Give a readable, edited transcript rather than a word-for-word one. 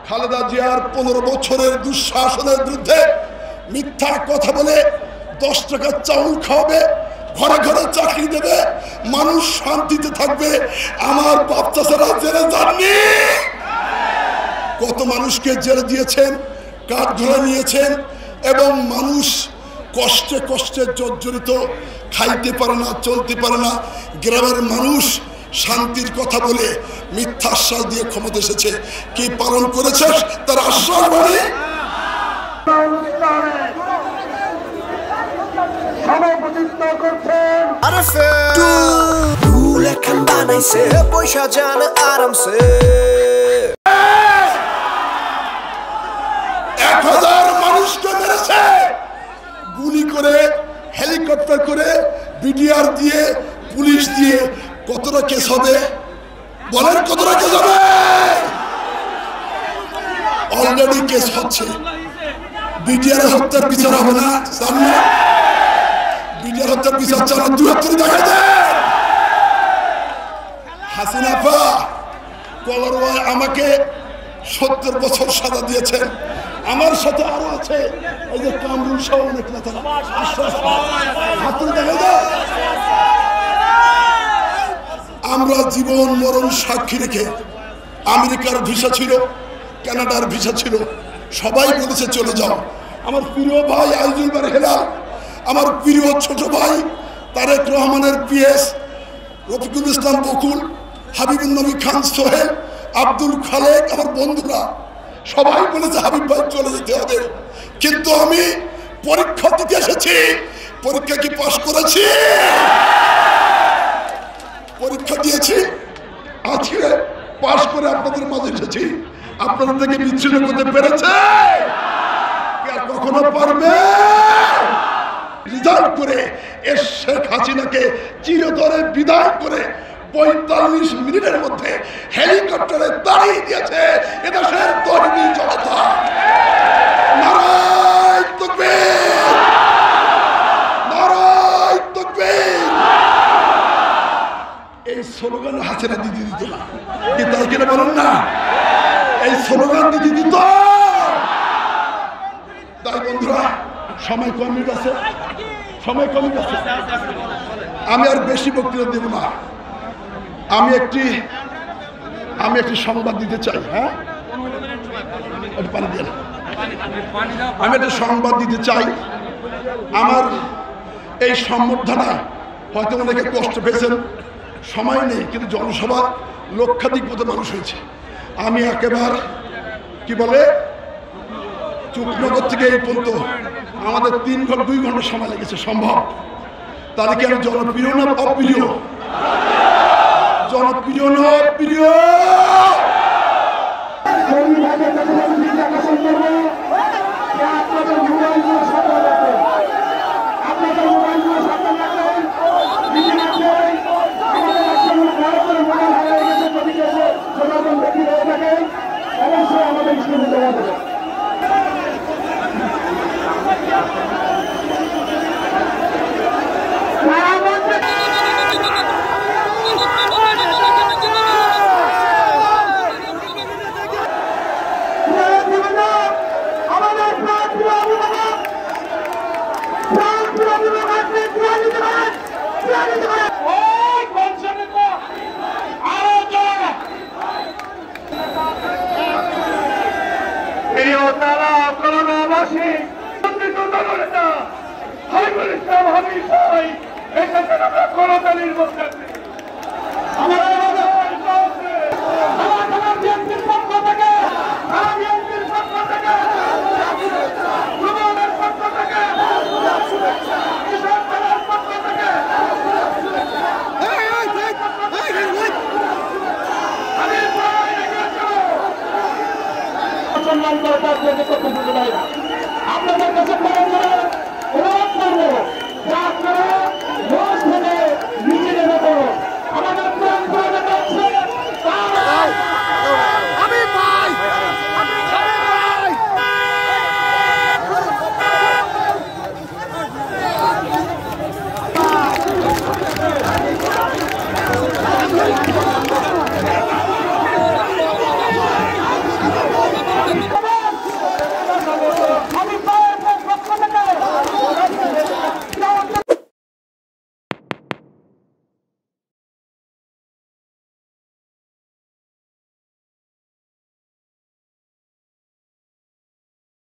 খালেদা জিয়ার 15 বছরের দুঃশাসনের বিরুদ্ধে মিথ্যা কথা বলে 10 টাকা চাউল খাওয়াবে, ঘরে ঘরে চাকরি দেবে, মানুষ শান্তিতে থাকবে। আমার বাপ চাচারা জেলে যাননি? কত মানুষকে জেলে দিয়েছেন, কাঠ ধরে নিয়েছেন, এবং মানুষ কষ্টে কষ্টে জর্জরিত, খাইতে পারে না, চলতে পারে না। গ্রামের মানুষ শান্তির কথা বলে মিথ্যা আশ্বাস দিয়ে ক্ষমতা এসেছে। কি পালন করেছে তার আশ্বাস? বাণী পয়সা জান আরামসে 1000 মানুষকে মেরেছে গুলি করে, হেলিকপ্টার করে, বিডিআর দিয়ে, পুলিশ দিয়ে। কতটা কেস হবে বলেন? কতটা কেস হবে? অলরেডি কেস হচ্ছে। বিডিআর হত্যার বিচার হবে না? সামনে বিডিআর হত্যার বিচার চালা 72 দেখা যায়। হাসিনা আপা কলারওয়ায় আমাকে 70 বছর সাজা দিয়েছেন। আমার সাথে আরো আছে, এই যে কামরুল সহ অনেক নেতারা। আমরা জীবন মরণ সাক্ষী রেখে, আমেরিকার ভিসা ছিল, কানাডার ভিসা ছিল, সবাই বলেছে চলে যাও। আমার প্রিয় ভাই আইজুল বার হেলাল, আমার প্রিয় ছোট ভাই তারেক রহমানের পিএস রফিকুল ইসলাম বকুল, হাবিবুল নবী খান সোহেল, আব্দুল খালেক, আমার বন্ধুরা সবাই বলেছে হাবিব ভাই চলে যেতে হবে। কিন্তু আমি পরীক্ষা দিতে এসেছি। পরীক্ষা কি পাশ করেছি? পরীক্ষা দিয়েছি, আজকে পাশ করে আপনাদের মাঝে এসেছি। আপনাদের থেকে বিচ্ছিন্ন করতে পেরেছে? কখনো পারবে? রিজাল্ট করে শেখ হাসিনাকে চিরতরে বিদায় করে 45 মিনিটের মধ্যে হেলিকপ্টারে দাঁড়িয়ে দিয়েছে এদেশের তরুণী জনতা। নারায় তাকবীর, নারায় তাকবীর। এই স্লোগান হাসিনা দিদি দিত না কি? তাই কিনা বলেন না? এই স্লোগান দিদি দিত। তাই বন্ধুরা, সময় কমই গেছে, সময় কমই গেছে। আমি আর বেশি বক্তৃতা দেব না। আমি একটি সংবাদ দিতে চাই। হ্যাঁ, পানি দিয়ে আমি একটা সংবাদ দিতে চাই। আমার এই সম্বর্ধনায় হয়তো অনেকে কষ্ট পেয়েছেন, সময় নেই, কিন্তু জনসভা লক্ষাধিক মতো মানুষ হয়েছে। আমি একেবারে কি বলে চুপনগর থেকে এই পর্যন্ত আমাদের 2 ঘন্টা সময় লেগেছে। সম্ভব? তাহলে কি আমি জনপ্রিয় না অপ্রিয়? জনপ্রিয় না অপ্রিয়? আপনাদের কাছে অনুরোধ করবো